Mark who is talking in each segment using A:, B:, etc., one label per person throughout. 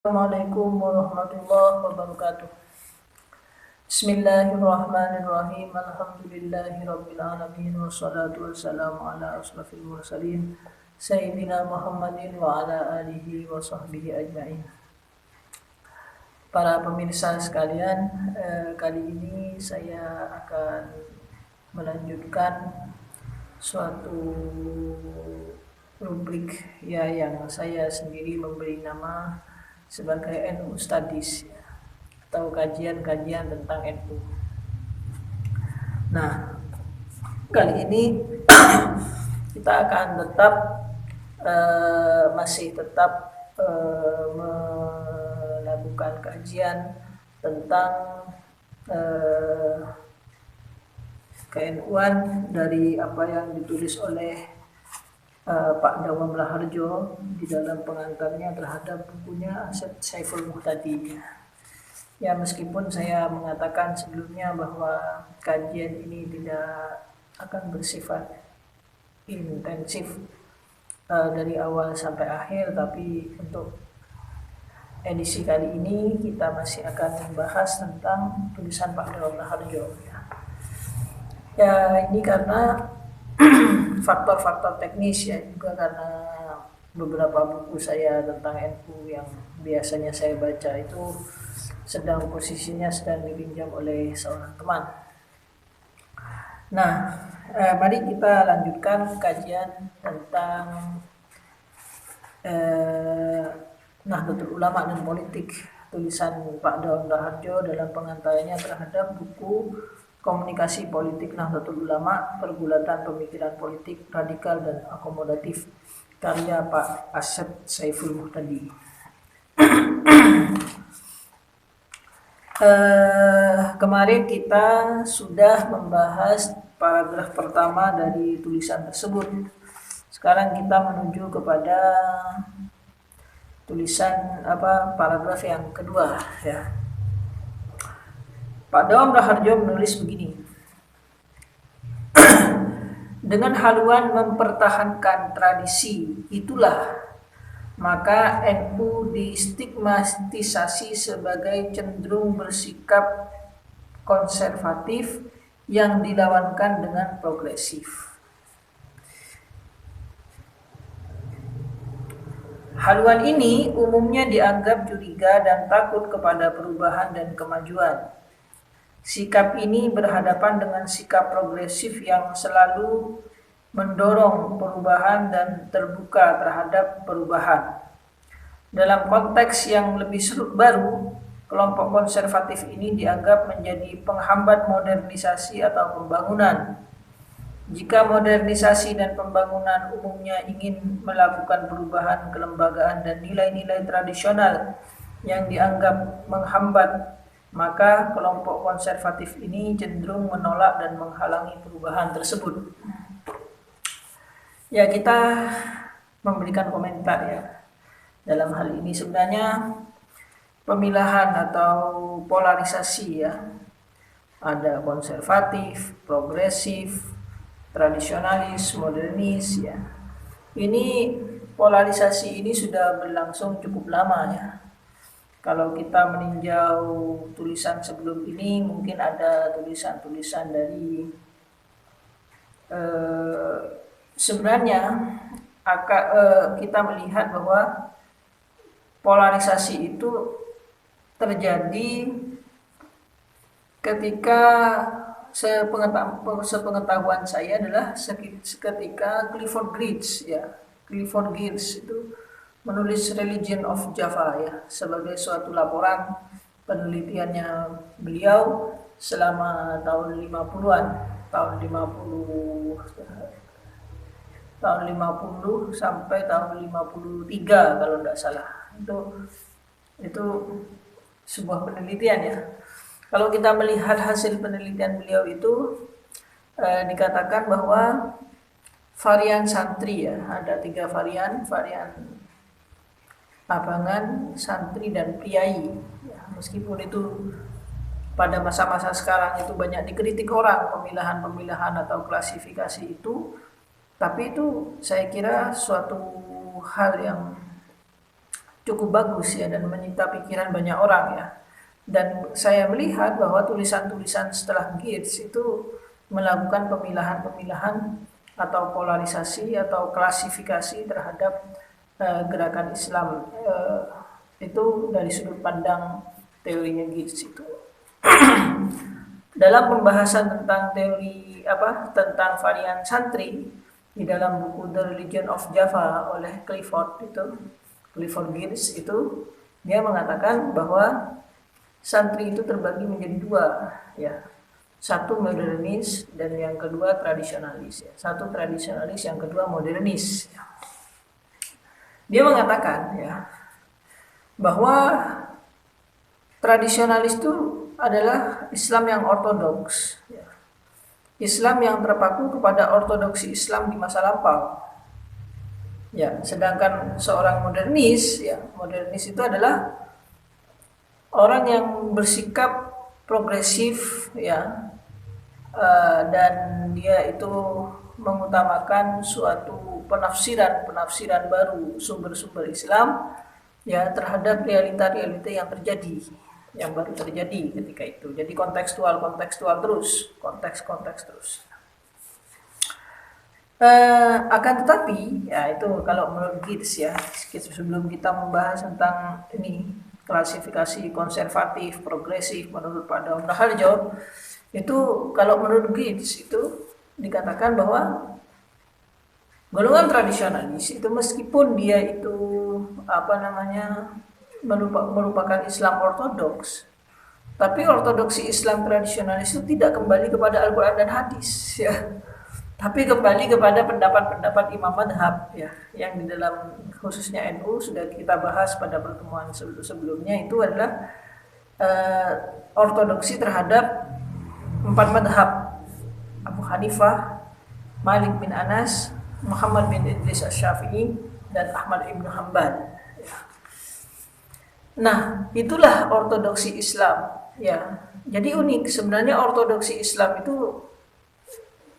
A: Assalamualaikum warahmatullahi wabarakatuh. Bismillahirrahmanirrahim. Alhamdulillahirabbil alamin wassalatu wassalamu ala asrofil mursalin sayyidina Muhammadin wa ala alihi wa sahbihi ajmain. Para pemirsa sekalian, kali ini saya akan melanjutkan suatu rubrik yang saya sendiri memberi nama sebagai NU Studies atau kajian-kajian tentang NU. Nah, kali ini kita akan masih tetap melakukan kajian tentang ke-NU-an dari apa yang ditulis oleh Pak Dawam Raharjo di dalam pengantarnya terhadap bukunya Asep Saiful Muhtadi. Ya, meskipun saya mengatakan sebelumnya bahwa kajian ini tidak akan bersifat intensif dari awal sampai akhir, tapi untuk edisi kali ini kita masih akan membahas tentang tulisan Pak Dawam Raharjo. Ya, ini karena faktor-faktor teknis ya, juga karena beberapa buku saya tentang NU yang biasanya saya baca itu posisinya sedang dipinjam oleh seorang teman. Nah, mari kita lanjutkan kajian tentang Nahdlatul Ulama dan Politik, tulisan Pak Dawam Raharjo dalam pengantarnya terhadap buku Komunikasi Politik Nahdlatul Ulama, Pergulatan Pemikiran Politik Radikal dan Akomodatif, karya Pak Asep Saiful Muhtadi. Kemarin kita sudah membahas paragraf pertama dari tulisan tersebut. Sekarang kita menuju kepada tulisan paragraf yang kedua ya. Pak Dawam Raharjo menulis begini. Dengan haluan mempertahankan tradisi itulah maka NU distigmatisasi sebagai cenderung bersikap konservatif yang dilawankan dengan progresif. Haluan ini umumnya dianggap curiga dan takut kepada perubahan dan kemajuan. Sikap ini berhadapan dengan sikap progresif yang selalu mendorong perubahan dan terbuka terhadap perubahan. Dalam konteks yang lebih baru, kelompok konservatif ini dianggap menjadi penghambat modernisasi atau pembangunan. Jika modernisasi dan pembangunan umumnya ingin melakukan perubahan kelembagaan dan nilai-nilai tradisional yang dianggap menghambat, maka kelompok konservatif ini cenderung menolak dan menghalangi perubahan tersebut. Ya, kita memberikan komentar ya. Dalam hal ini sebenarnya pemilahan atau polarisasi ya. Ada konservatif, progresif, tradisionalis, modernis ya. Ini polarisasi ini sudah berlangsung cukup lama ya. Kalau kita meninjau tulisan sebelum ini, mungkin ada tulisan-tulisan dari sebenarnya kita melihat bahwa polarisasi itu terjadi ketika sepengetahuan saya adalah ketika Clifford Geertz ya. Clifford Geertz itu menulis Religion of Java ya, sebagai suatu laporan penelitiannya beliau selama tahun 50-an, tahun 50 sampai tahun 53 kalau tidak salah. Itu sebuah penelitian ya. Kalau kita melihat hasil penelitian beliau itu dikatakan bahwa varian santri ya, ada 3 varian abangan, santri, dan priai ya, meskipun itu pada masa-masa sekarang itu banyak dikritik orang pemilahan atau klasifikasi itu, tapi itu saya kira suatu hal yang cukup bagus ya dan menyita pikiran banyak orang ya. Dan saya melihat bahwa tulisan-tulisan setelah Geertz itu melakukan pemilahan-pemilahan atau polarisasi atau klasifikasi terhadap gerakan Islam itu dari sudut pandang teorinya Geertz itu. Dalam pembahasan tentang teori tentang varian santri di dalam buku The Religion of Java oleh Clifford Geertz itu, dia mengatakan bahwa santri itu terbagi menjadi dua ya. Satu modernis dan yang kedua tradisionalis ya. Satu tradisionalis, yang kedua modernis ya. Dia mengatakan ya bahwa tradisionalis itu adalah Islam yang ortodoks ya. Islam yang terpaku kepada ortodoksi Islam di masa lampau. Ya, sedangkan seorang modernis itu adalah orang yang bersikap progresif ya, dan dia itu mengutamakan suatu penafsiran baru sumber-sumber Islam ya terhadap realita-realita yang baru terjadi ketika itu. Jadi kontekstual terus, konteks terus. Akan tetapi ya itu kalau menurut Geertz ya, sebelum kita membahas tentang ini klasifikasi konservatif, progresif menurut Pak Daum Raharjo, itu kalau menurut Geertz itu dikatakan bahwa golongan tradisionalis itu meskipun dia itu merupakan Islam ortodoks, tapi ortodoksi Islam tradisionalis itu tidak kembali kepada Al-Quran dan hadis ya, tapi kembali kepada pendapat-pendapat imam madhab ya, yang di dalam khususnya NU sudah kita bahas pada pertemuan sebelumnya. Itu adalah ortodoksi terhadap 4 madhab: Abu Hanifah, Malik bin Anas, Muhammad bin Idris Asy-Syafi'i, dan Ahmad ibn Hanbal ya. Nah, itulah ortodoksi Islam ya. Jadi unik sebenarnya ortodoksi Islam itu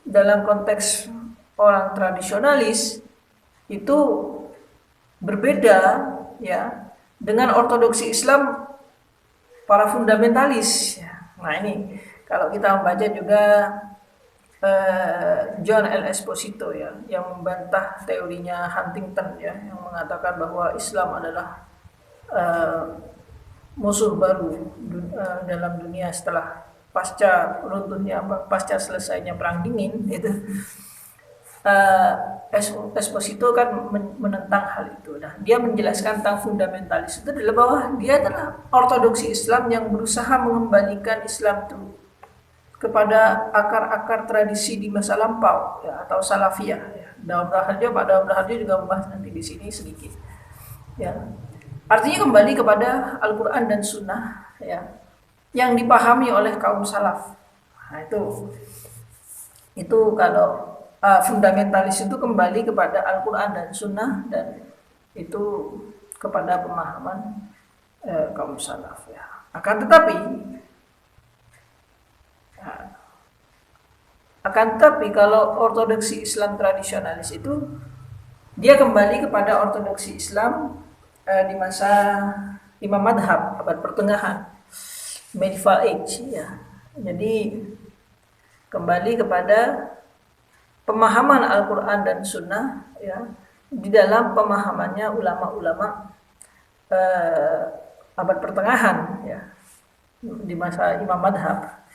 A: dalam konteks orang tradisionalis itu berbeda ya dengan ortodoksi Islam para fundamentalis ya. Nah, ini kalau kita membaca juga John L. Esposito ya, yang membantah teorinya Huntington ya, yang mengatakan bahwa Islam adalah musuh baru dalam dunia setelah pasca selesainya Perang Dingin itu. Esposito kan menentang hal itu. Nah, dia menjelaskan tentang fundamentalis itu adalah bahwa dia adalah ortodoksi Islam yang berusaha mengembalikan Islam itu kepada akar-akar tradisi di masa lampau ya, atau salafiyah ya. Pak Daum Raharjo juga membahas nanti di sini sedikit ya. Artinya kembali kepada Al-Quran dan Sunnah ya, yang dipahami oleh kaum salaf. Nah, itu kalau fundamentalis itu kembali kepada Al-Quran dan Sunnah, dan itu kepada pemahaman kaum salaf ya. Akan tetapi kalau ortodoksi Islam tradisionalis itu dia kembali kepada ortodoksi Islam di masa Imam Madhab abad pertengahan, medieval age ya. Jadi kembali kepada pemahaman Al-Quran dan Sunnah ya, di dalam pemahamannya ulama-ulama abad pertengahan ya, di masa Imam Madhab.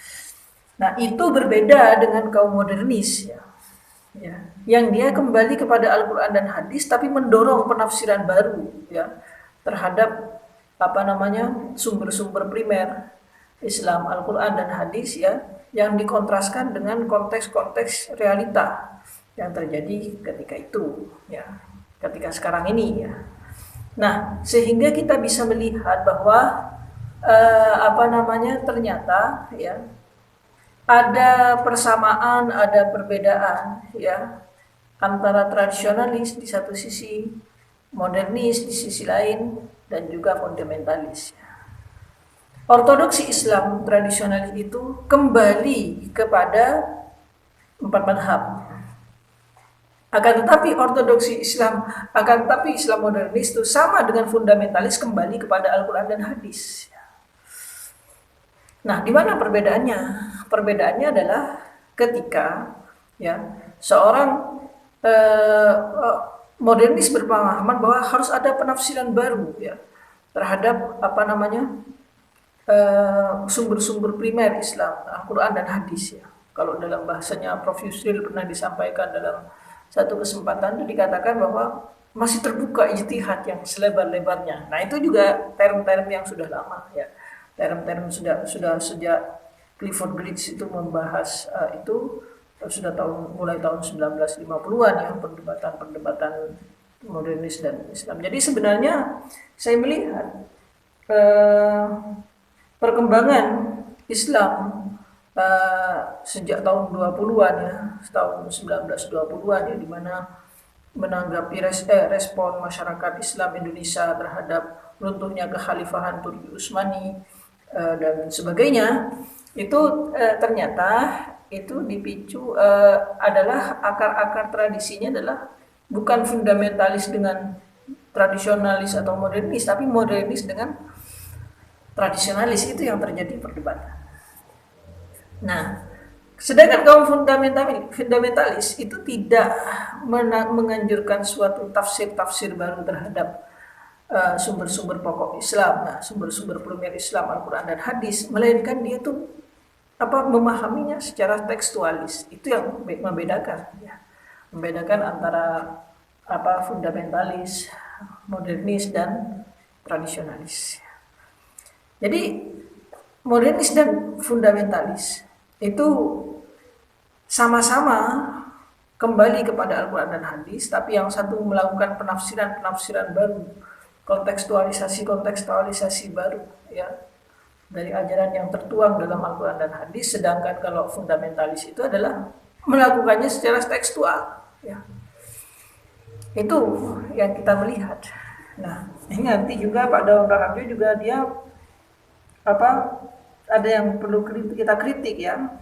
A: Nah, itu berbeda dengan kaum modernis ya, yang dia kembali kepada Al-Quran dan hadis tapi mendorong penafsiran baru ya terhadap sumber-sumber primer Islam, Al-Quran dan hadis ya, yang dikontraskan dengan konteks-konteks realita yang terjadi ketika itu ya, ketika sekarang ini ya. Nah, sehingga kita bisa melihat bahwa ternyata ya ada persamaan, ada perbedaan ya antara tradisionalis di satu sisi, modernis di sisi lain, dan juga fundamentalis. Ortodoksi Islam tradisionalis itu kembali kepada 4 madhab. Akan tetapi ortodoksi Islam, akan tetapi Islam modernis itu sama dengan fundamentalis kembali kepada Al-Quran dan hadis. Nah, di mana perbedaannya? Perbedaannya adalah ketika ya seorang modernis berpemahaman bahwa harus ada penafsiran baru ya terhadap sumber-sumber primer Islam, Al-Quran dan hadis ya. Kalau dalam bahasanya Prof. Yusril pernah disampaikan dalam satu kesempatan itu dikatakan bahwa masih terbuka ijtihad yang selebar-lebarnya. Nah, itu juga term-term yang sudah lama ya. Term-term sudah sejak Clifford Geertz itu membahas itu sudah mulai tahun 1950-an ya, perdebatan modernis dan Islam. Jadi sebenarnya saya melihat perkembangan Islam sejak tahun 20-an ya, tahun 1920-an ya, di mana menanggapi respon masyarakat Islam Indonesia terhadap runtuhnya kekhalifahan Turki Utsmani dan sebagainya, itu ternyata itu dipicu adalah akar-akar tradisinya adalah bukan fundamentalis dengan tradisionalis atau modernis, tapi modernis dengan tradisionalis. Itu yang terjadi perdebatan. Nah, sedangkan kaum fundamentalis itu tidak menganjurkan suatu tafsir baru terhadap sumber-sumber pokok Islam, sumber-sumber primer Islam, Al-Quran dan hadis, melainkan dia tuh memahaminya secara tekstualis. Itu yang membedakan ya. Membedakan antara fundamentalis, modernis dan tradisionalis. Jadi modernis dan fundamentalis itu sama-sama kembali kepada Al-Quran dan hadis, tapi yang satu melakukan penafsiran baru, kontekstualisasi baru ya dari ajaran yang tertuang dalam Al-Quran dan hadis, sedangkan kalau fundamentalis itu adalah melakukannya secara tekstual ya. Itu yang kita melihat. Nah, ini nanti juga Pak Daun Raharjo juga dia ada yang perlu kita kritik ya,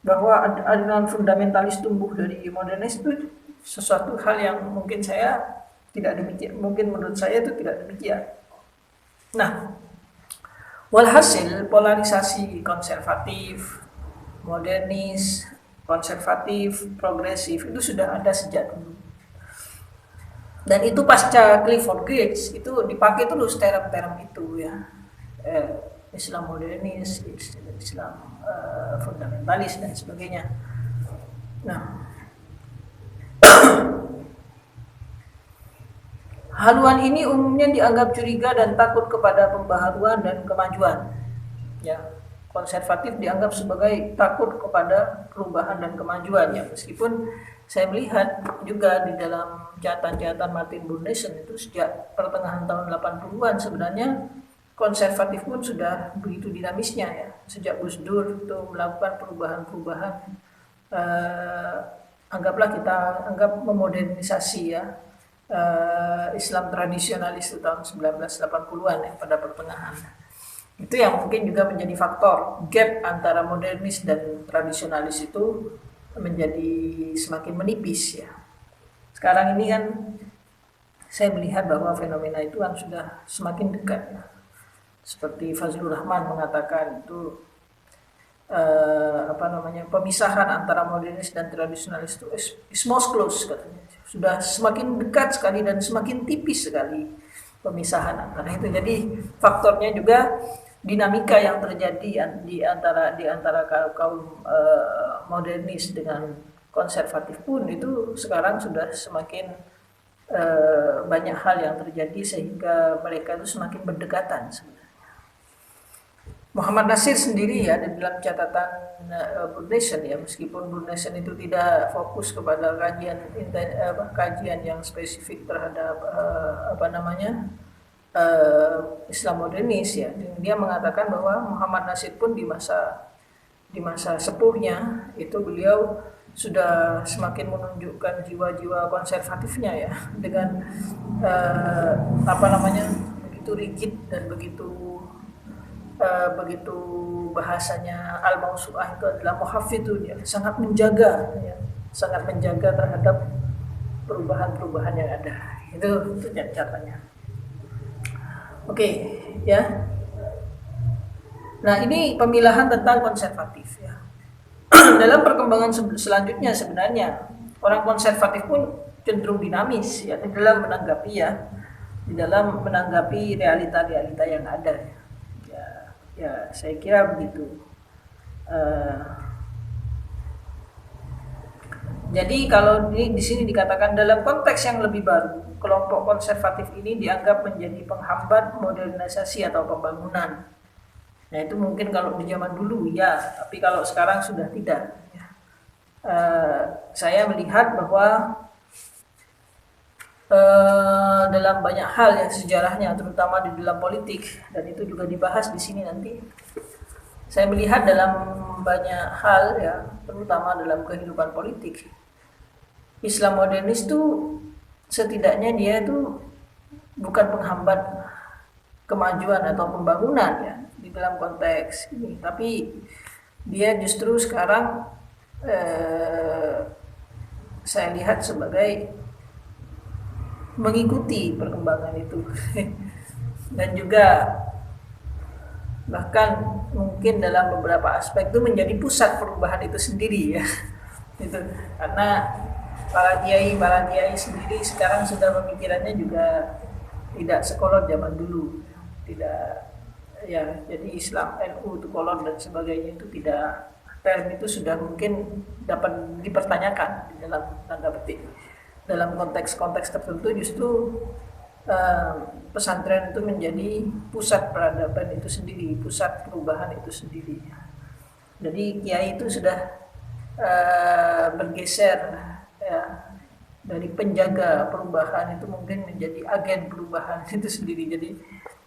A: bahwa aliran fundamentalis tumbuh dari modernis itu sesuatu hal yang mungkin saya tidak demikian, mungkin menurut saya itu tidak demikian. Nah, walhasil polarisasi konservatif, modernis, konservatif, progresif itu sudah ada sejak dulu. Dan itu pasca Clifford Geertz itu dipakai terus term-term itu ya. Islam modernis, Islam fundamentalis dan sebagainya. Nah, haluan ini umumnya dianggap curiga dan takut kepada pembaharuan dan kemajuan. Ya, konservatif dianggap sebagai takut kepada perubahan dan kemajuan ya. Meskipun saya melihat juga di dalam catatan Martin Brunesen itu sejak pertengahan tahun 80-an sebenarnya konservatif pun sudah begitu dinamisnya ya. Sejak Gus Dur itu melakukan perubahan-perubahan, kita anggap memodernisasi ya Islam tradisionalis itu tahun 1980-an ya, pada pertengahan. Itu yang mungkin juga menjadi faktor gap antara modernis dan tradisionalis itu menjadi semakin menipis ya. Sekarang ini kan saya melihat bahwa fenomena itu kan sudah semakin dekat ya. Seperti Fazlur Rahman mengatakan itu pemisahan antara modernis dan tradisionalis itu is most close katanya. Sudah semakin dekat sekali dan semakin tipis sekali pemisahan antara itu. Jadi faktornya juga dinamika yang terjadi di antara kaum modernis dengan konservatif pun itu sekarang sudah semakin banyak hal yang terjadi sehingga mereka itu semakin berdekatan sebenarnya. Muhammad Nasir sendiri ya di dalam catatan Brunesen ya, meskipun Brunesen itu tidak fokus kepada kajian yang spesifik terhadap Islam modernis ya, dia mengatakan bahwa Muhammad Nasir pun di masa sepuhnya itu beliau sudah semakin menunjukkan jiwa-jiwa konservatifnya ya, dengan begitu rigid dan begitu bahasanya al-mausu'ah itu adalah muhafidun ya, sangat menjaga terhadap perubahan-perubahan yang ada. Itu catatannya. Oke, ya. Nah, ini pemilahan tentang konservatif ya. Dalam perkembangan selanjutnya sebenarnya orang konservatif pun cenderung dinamis ya di dalam menanggapi realita-realita yang ada. Ya, saya kira begitu. Jadi kalau di sini dikatakan dalam konteks yang lebih baru, kelompok konservatif ini dianggap menjadi penghambat modernisasi atau pembangunan. Nah itu mungkin kalau di zaman dulu ya, tapi kalau sekarang sudah tidak. Saya melihat bahwa dalam banyak hal ya sejarahnya, terutama di dalam politik, dan itu juga dibahas di sini nanti. Saya melihat dalam banyak hal ya, terutama dalam kehidupan politik, Islam modernis itu setidaknya dia itu bukan penghambat kemajuan atau pembangunan ya di dalam konteks ini, tapi dia justru sekarang saya lihat sebagai mengikuti perkembangan itu dan juga bahkan mungkin dalam beberapa aspek itu menjadi pusat perubahan itu sendiri ya. Itu karena para kiai sendiri sekarang sudah pemikirannya juga tidak sekolot zaman dulu, tidak ya, jadi Islam NU itu kolot dan sebagainya itu tidak, term itu sudah mungkin dapat dipertanyakan di dalam tanda petik. Dalam konteks-konteks tertentu justru pesantren itu menjadi pusat peradaban itu sendiri, pusat perubahan itu sendiri. Jadi kiai itu sudah bergeser ya, dari penjaga perubahan itu mungkin menjadi agen perubahan itu sendiri. Jadi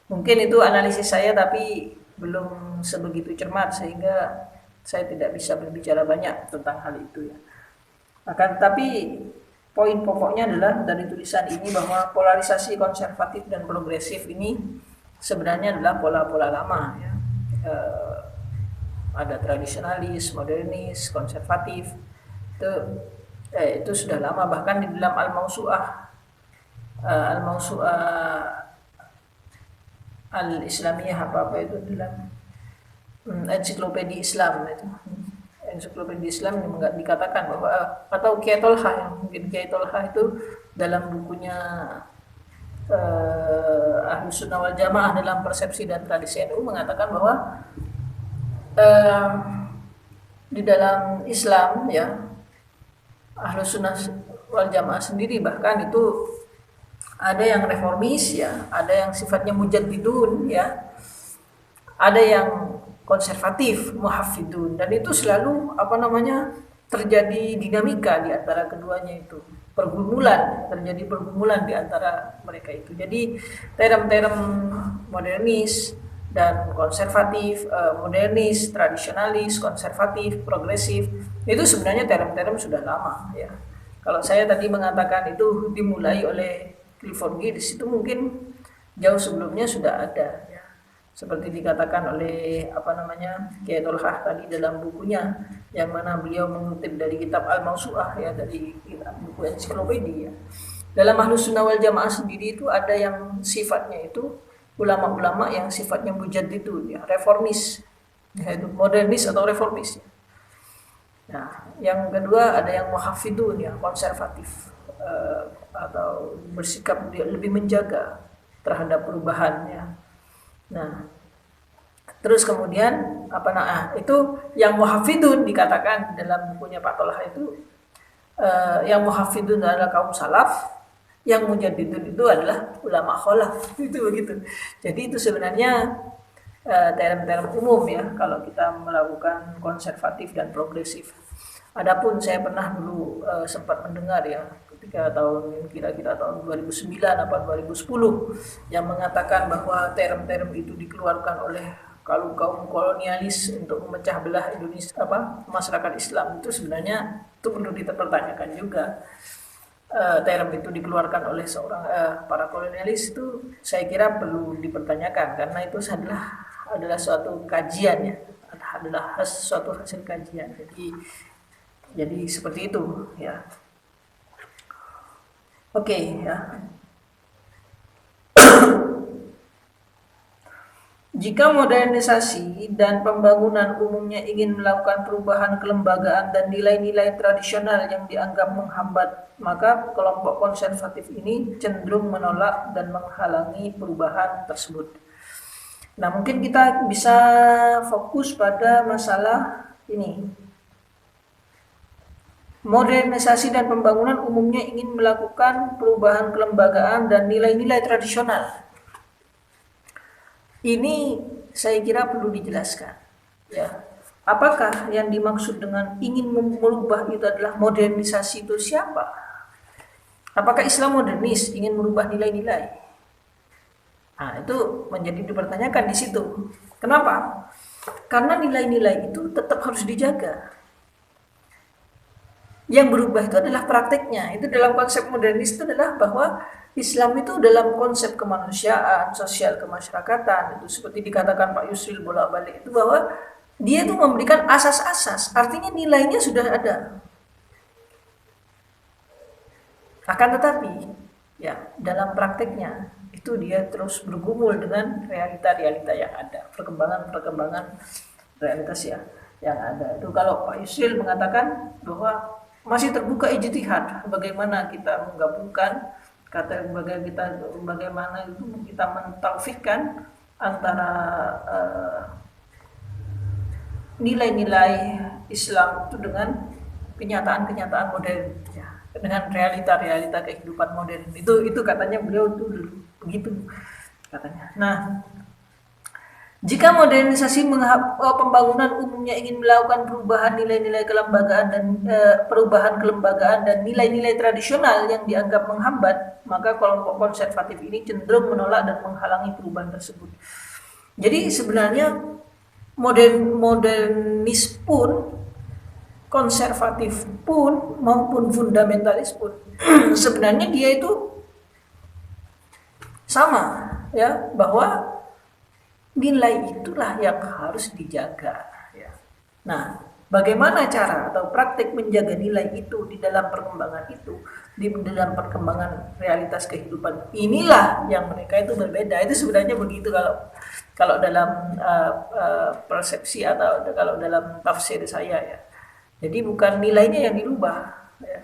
A: mungkin itu analisis saya, tapi belum sebegitu cermat sehingga saya tidak bisa berbicara banyak tentang hal itu ya. Akan tapi poin pokoknya adalah dari tulisan ini bahwa polarisasi konservatif dan progresif ini sebenarnya adalah pola-pola lama ya. Ada tradisionalis, modernis, konservatif. Itu sudah lama, bahkan di dalam Al-Mawsu'ah Al-Islamiyah apa itu dalam ensiklopedia Islam itu. Ensiklopedia Islam yang dikatakan bahwa, atau Kiai Tolha, yang mungkin Kiai Tolha itu dalam bukunya Ahlus Sunnah wal Jamaah dalam persepsi dan tradisi NU mengatakan bahwa di dalam Islam ya, Ahlus Sunnah wal Jamaah sendiri bahkan itu ada yang reformis ya, ada yang sifatnya mujaddidun ya, ada yang konservatif, muhafidun, dan itu selalu terjadi dinamika di antara keduanya itu, terjadi pergumulan di antara mereka itu. Jadi term-term modernis dan konservatif, modernis, tradisionalis, konservatif, progresif, itu sebenarnya term-term sudah lama ya. Kalau saya tadi mengatakan itu dimulai oleh Clifford Geertz, itu mungkin jauh sebelumnya sudah ada. Seperti dikatakan oleh Kiai Tolhah tadi dalam bukunya, yang mana beliau mengutip dari kitab Al-Mawsu'ah ya, dari buku ensiklopedia. Dalam Ahlus Sunnah wal Jamaah sendiri itu ada yang sifatnya itu ulama-ulama yang sifatnya mujaddidun ya, reformis, yaitu modernis atau reformis. Nah, yang kedua ada yang muhafidun ya, konservatif atau bersikap lebih menjaga terhadap perubahannya. Nah, terus kemudian itu yang muhafidun dikatakan dalam bukunya Pak Tolha itu, yang muhafidun adalah kaum salaf, yang mujaddidun itu adalah ulama kholaf, itu begitu. Jadi itu sebenarnya term-term umum ya kalau kita melakukan konservatif dan progresif. Adapun saya pernah dulu sempat mendengar ya, ketika kira-kira tahun 2009 atau 2010 yang mengatakan bahwa term-term itu dikeluarkan oleh kaum kolonialis untuk memecah belah Indonesia masyarakat Islam. Itu sebenarnya itu perlu dipertanyakan juga. Term itu dikeluarkan oleh seorang para kolonialis itu saya kira perlu dipertanyakan, karena itu adalah suatu kajian ya, adalah suatu hasil kajian. Jadi seperti itu ya. Oke, ya. Jika modernisasi dan pembangunan umumnya ingin melakukan perubahan kelembagaan dan nilai-nilai tradisional yang dianggap menghambat, maka kelompok konservatif ini cenderung menolak dan menghalangi perubahan tersebut. Nah, mungkin kita bisa fokus pada masalah ini. Modernisasi dan pembangunan umumnya ingin melakukan perubahan kelembagaan dan nilai-nilai tradisional. Ini saya kira perlu dijelaskan. Ya, apakah yang dimaksud dengan ingin merubah itu adalah modernisasi itu siapa? Apakah Islam modernis ingin merubah nilai-nilai? Nah, itu menjadi dipertanyakan di situ. Kenapa? Karena nilai-nilai itu tetap harus dijaga. Yang berubah itu adalah prakteknya. Itu dalam konsep modernis itu adalah bahwa Islam itu dalam konsep kemanusiaan, sosial kemasyarakatan, itu seperti dikatakan Pak Yusril bolak-balik itu bahwa dia itu memberikan asas-asas, artinya nilainya sudah ada. Akan tetapi, ya dalam prakteknya itu dia terus bergumul dengan realita-realita yang ada, perkembangan-perkembangan realitas ya yang ada. Itu kalau Pak Yusril mengatakan bahwa masih terbuka ijtihad, bagaimana kita menggabungkan bagaimana itu kita mentaufikkan antara nilai-nilai Islam itu dengan kenyataan-kenyataan modern ya, dengan realita-realita kehidupan modern itu katanya beliau itu dulu begitu katanya. Nah, jika modernisasi pembangunan umumnya ingin melakukan perubahan nilai-nilai kelembagaan dan perubahan kelembagaan dan nilai-nilai tradisional yang dianggap menghambat, maka kelompok konservatif ini cenderung menolak dan menghalangi perubahan tersebut. Jadi sebenarnya modernis pun, konservatif pun maupun fundamentalis pun sebenarnya dia itu sama ya, bahwa nilai itulah yang harus dijaga ya. Nah, bagaimana cara atau praktik menjaga nilai itu di dalam perkembangan itu, di dalam perkembangan realitas kehidupan inilah yang mereka itu berbeda. Itu sebenarnya begitu kalau dalam persepsi atau kalau dalam tafsir saya ya. Jadi bukan nilainya yang dirubah ya.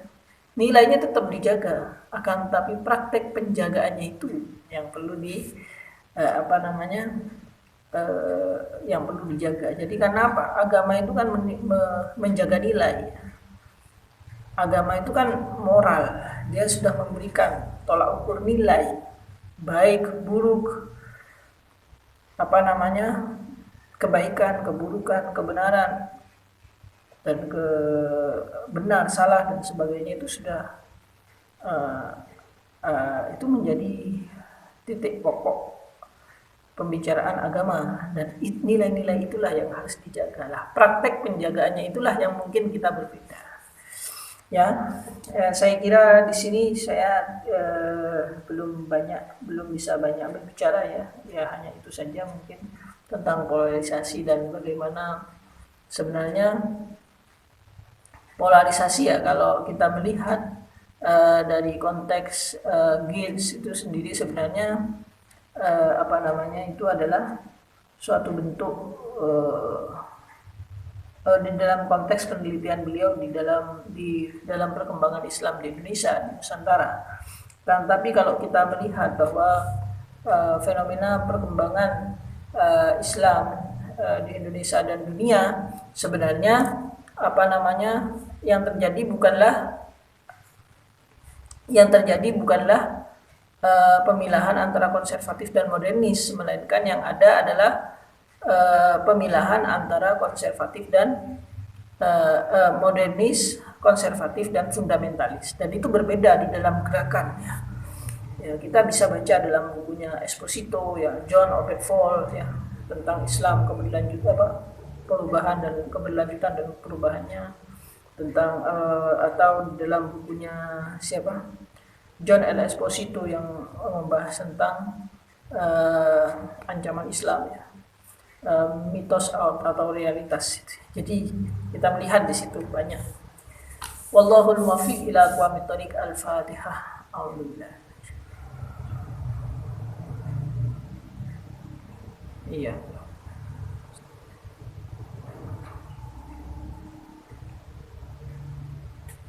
A: Nilainya tetap dijaga, akan tapi praktek penjagaannya itu yang perlu yang perlu dijaga. Jadi karena apa? Agama itu kan menjaga nilai. Agama itu kan moral. Dia sudah memberikan tolak ukur nilai, baik, buruk, kebaikan, keburukan, kebenaran, dan benar, salah dan sebagainya itu sudah itu menjadi titik pokok pembicaraan agama, dan nilai-nilai itulah yang harus dijaga lah. Praktek penjagaannya itulah yang mungkin kita berbeda. Ya, saya kira di sini saya belum bisa banyak berbicara ya. Ya hanya itu saja mungkin tentang polarisasi dan bagaimana sebenarnya polarisasi ya, kalau kita melihat dari konteks Giles itu sendiri sebenarnya itu adalah suatu bentuk di dalam konteks penelitian beliau di dalam perkembangan Islam di Indonesia, di Nusantara. Dan tapi kalau kita melihat bahwa fenomena perkembangan Islam di Indonesia dan dunia sebenarnya yang terjadi bukanlah pemilahan antara konservatif dan modernis, melainkan yang ada adalah pemilahan antara konservatif dan modernis, konservatif dan fundamentalis, dan itu berbeda di dalam gerakannya. Ya, kita bisa baca dalam bukunya Esposito ya, John Oberthal ya, tentang Islam perubahan dan keberlanjutan dan perubahannya, tentang atau dalam bukunya John L. Esposito yang membahas tentang ancaman Islam ya, mitos atau realitas. Jadi kita melihat di situ banyak. Wallahul muwaffiq ila aqwamit thoriq. Al-Fatihah. Alhamdulillah. Iya.